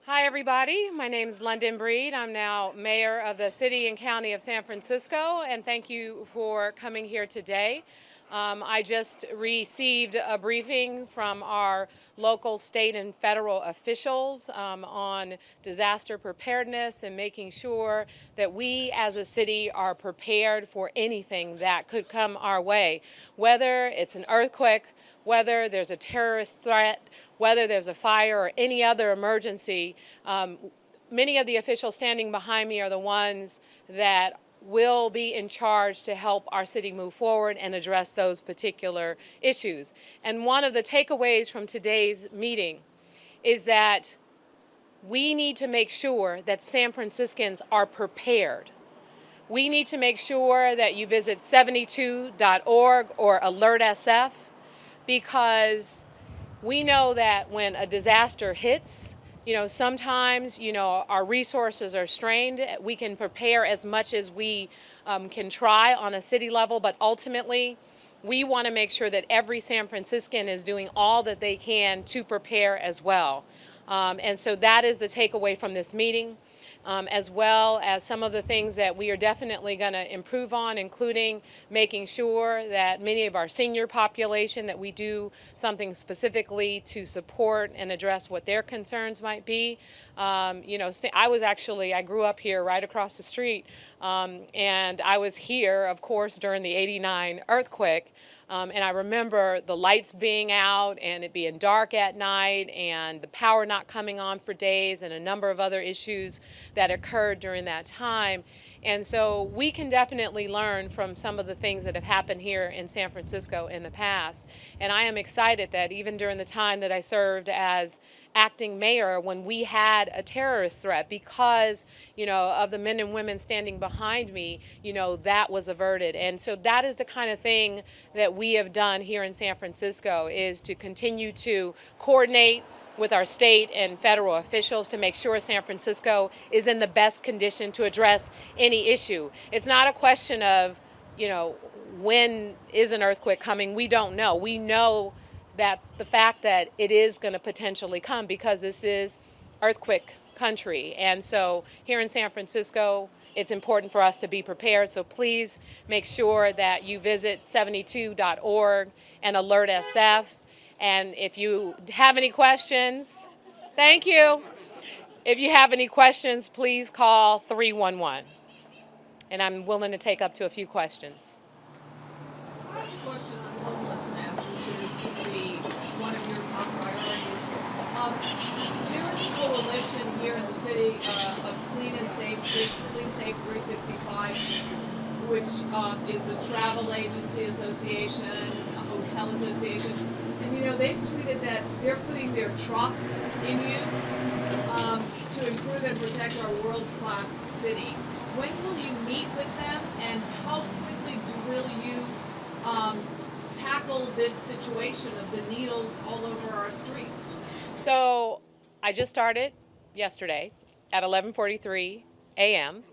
Hi, everybody. My name is London Breed. I'm now mayor of the city and county of San Francisco, and thank you for coming here today. I just received a briefing from our local, state, and federal officials on disaster preparedness and making sure that we as a city are prepared for anything that could come our way, whether it's an earthquake, whether there's a terrorist threat, whether there's a fire or any other emergency. Many of the officials standing behind me are the ones that will be in charge to help our city move forward and address those particular issues. And one of the takeaways from today's meeting is that we need to make sure that San Franciscans are prepared. We need to make sure that you visit 72.org or AlertSF, because we know that when a disaster hits, sometimes, our resources are strained. We can prepare as much as we can try on a city level, but ultimately, we want to make sure that every San Franciscan is doing all that they can to prepare as well. And so that is the takeaway from this meeting. As well as some of the things that we are definitely going to improve on, including making sure that many of our senior population, that we do something specifically to support and address what their concerns might be. I grew up here right across the street, and I was here, of course, during the '89 earthquake. And I remember the lights being out and it being dark at night and the power not coming on for days and a number of other issues that occurred during that time. And so we can definitely learn from some of the things that have happened here in San Francisco in the past. And I am excited that even during the time that I served as acting mayor, when we had a terrorist threat, because of the men and women standing behind me, that was averted. And so that is the kind of thing that we have done here in San Francisco, is to continue to coordinate with our state and federal officials to make sure San Francisco is in the best condition to address any issue. It's not a question of, when is an earthquake coming? We don't know. We know that the fact that it is going to potentially come, because this is earthquake country. And so here in San Francisco, it's important for us to be prepared. So please make sure that you visit 72.org and AlertSF. And if you have any questions, thank you. If you have any questions, please call 311. And I'm willing to take up to a few questions. I have a question on homelessness, which is one of your top priorities. There is a coalition here in the city of Clean and Safe Streets, Clean Safe 365, which is the Travel Agency Association, a Hotel Association. And they've tweeted that they're putting their trust in you to improve and protect our world-class city. When will you meet with them, and how quickly will you tackle this situation of the needles all over our streets? So I just started yesterday at 11:43 a.m.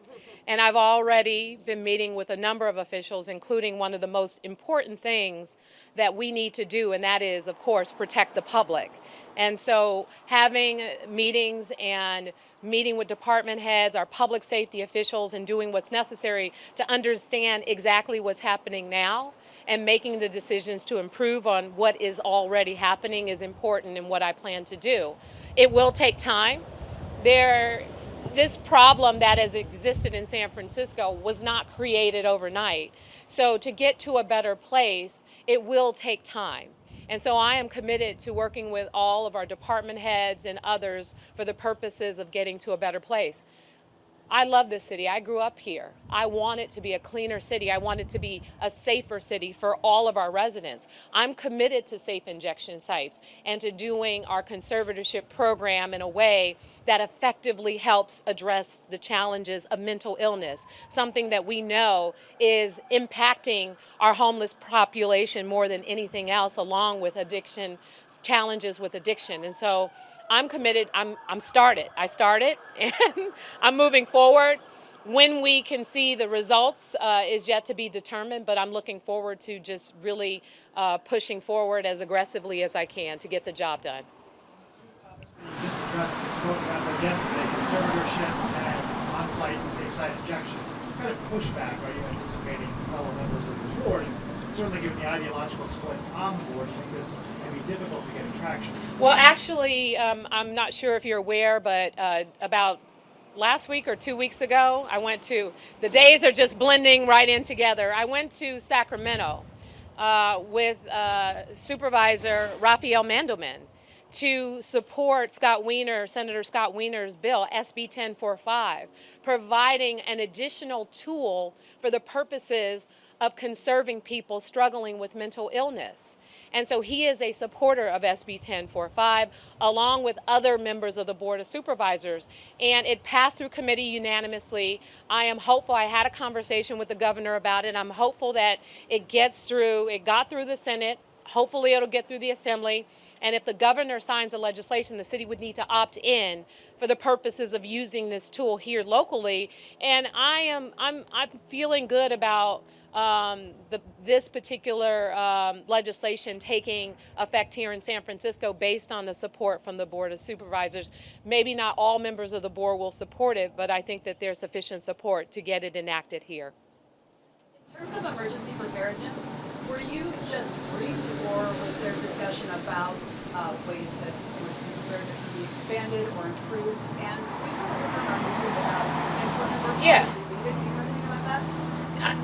And I've already been meeting with a number of officials, including one of the most important things that we need to do, and that is, of course, protect the public. And so having meetings and meeting with department heads, our public safety officials, and doing what's necessary to understand exactly what's happening now and making the decisions to improve on what is already happening is important in what I plan to do. It will take time. This problem that has existed in San Francisco was not created overnight. So to get to a better place, it will take time. And so I am committed to working with all of our department heads and others for the purposes of getting to a better place. I love this city. I grew up here. I want it to be a cleaner city. I want it to be a safer city for all of our residents. I'm committed to safe injection sites and to doing our conservatorship program in a way that effectively helps address the challenges of mental illness, something that we know is impacting our homeless population more than anything else, along with addiction, challenges with addiction. And so I'm committed. I started, and I'm moving forward. When we can see the results is yet to be determined, but I'm looking forward to just really pushing forward as aggressively as I can to get the job done. Just addressed and spoke about that yesterday, conservatorship and on-site and safe-site injections. What kind of pushback are you anticipating from fellow members of the board? And certainly given the ideological splits on the board, I think this may be difficult to get traction. Well, actually, I'm not sure if you're aware, but about last week or 2 weeks ago, the days are just blending right in together. I went to Sacramento with Supervisor Raphael Mandelman to support Senator Scott Wiener's bill, SB 1045, providing an additional tool for the purposes of conserving people struggling with mental illness. And so he is a supporter of SB 1045, along with other members of the Board of Supervisors. And it passed through committee unanimously. I am hopeful. I had a conversation with the governor about it. I'm hopeful that it gets through. It got through the Senate. Hopefully it'll get through the Assembly. And if the governor signs the legislation, the city would need to opt in for the purposes of using this tool here locally. And I'm feeling good about this particular legislation taking effect here in San Francisco based on the support from the Board of Supervisors. Maybe not all members of the board will support it, but I think that there's sufficient support to get it enacted here. In terms of emergency preparedness, were you just briefed, or was there discussion about ways that preparedness can be expanded or improved? And we heard our newsroom about Antoine Yeah. possibly leaving. Do you hear anything about that?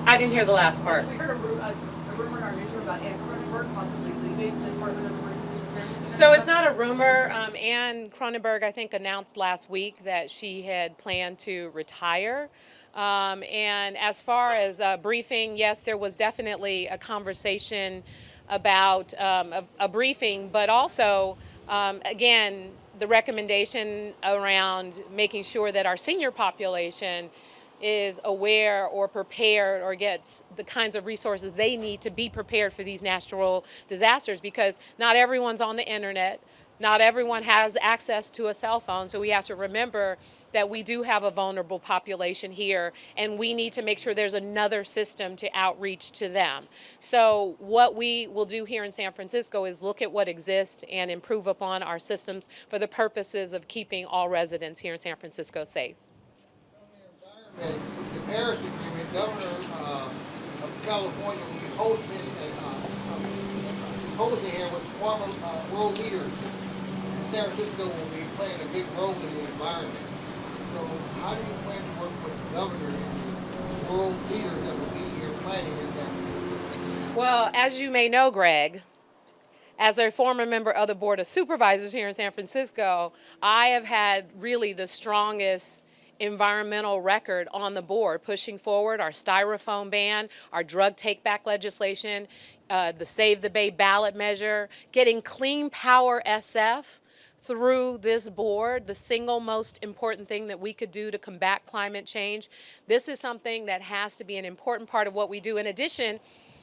I didn't hear the last part. We heard a rumor in our newsroom about Ann Cronenberg possibly leaving the Department of Emergency Preparedness. So it's not a rumor. Ann Cronenberg, I think, announced last week that she had planned to retire. And as far as briefing, yes, there was definitely a conversation about a briefing, but also, again, the recommendation around making sure that our senior population is aware or prepared or gets the kinds of resources they need to be prepared for these natural disasters, because not everyone's on the internet, not everyone has access to a cell phone, so we have to remember that we do have a vulnerable population here, and we need to make sure there's another system to outreach to them. So what we will do here in San Francisco is look at what exists and improve upon our systems for the purposes of keeping all residents here in San Francisco safe. With the Paris Agreement, Governor of California will be hosting a symposium here with former world leaders. And San Francisco will be playing a big role in the environment. So how do you plan to work with the governor and the world leaders that will be here planning in San Francisco? Well, as you may know, Greg, as a former member of the Board of Supervisors here in San Francisco, I have had really the strongest environmental record on the board, pushing forward our styrofoam ban, our drug take-back legislation, the Save the Bay ballot measure, getting Clean Power SF through this board, the single most important thing that we could do to combat climate change. This is something that has to be an important part of what we do, in addition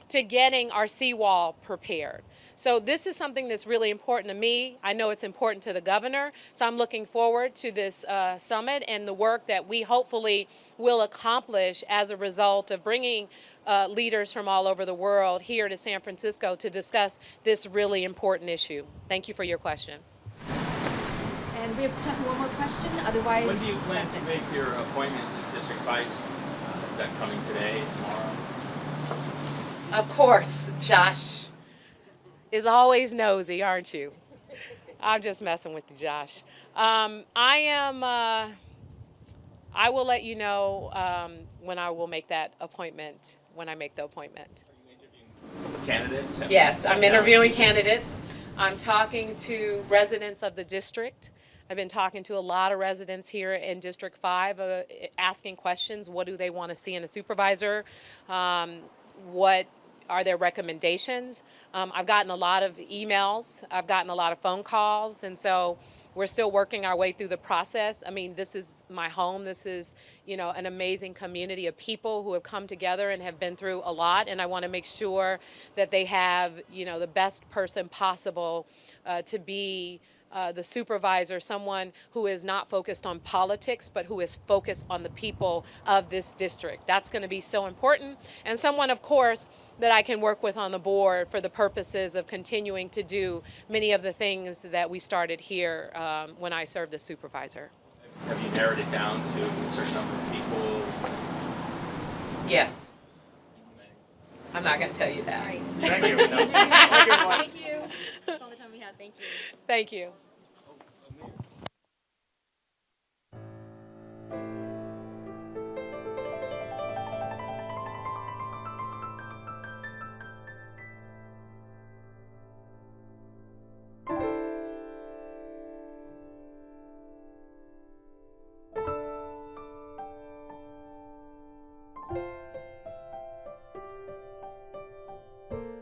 to getting our seawall prepared. So this is something that's really important to me. I know it's important to the governor, so I'm looking forward to this summit and the work that we hopefully will accomplish as a result of bringing leaders from all over the world here to San Francisco to discuss this really important issue. Thank you for your question. And we have time for one more question, otherwise When do you plan that's to it. make your appointment to District Vice? Is that coming today, tomorrow? Of course, Josh is always nosy, aren't you? I'm just messing with you, Josh. I will let you know when I will make that appointment, when I make the appointment. Are you interviewing candidates? Yes, I'm interviewing candidates. I'm talking to residents of the district. I've been talking to a lot of residents here in District 5, asking questions. What do they want to see in a supervisor? What are their recommendations? I've gotten a lot of emails. I've gotten a lot of phone calls. And so we're still working our way through the process. I mean, this is my home. This is, an amazing community of people who have come together and have been through a lot. And I want to make sure that they have, the best person possible to be the supervisor, someone who is not focused on politics, but who is focused on the people of this district. That's going to be so important. And someone, of course, that I can work with on the board for the purposes of continuing to do many of the things that we started here when I served as supervisor. Have you narrowed it down to a certain number of people? Yes. I'm not going to tell you that. All right. Thank you. Thank you. That's all the time we have. Thank you. Thank you.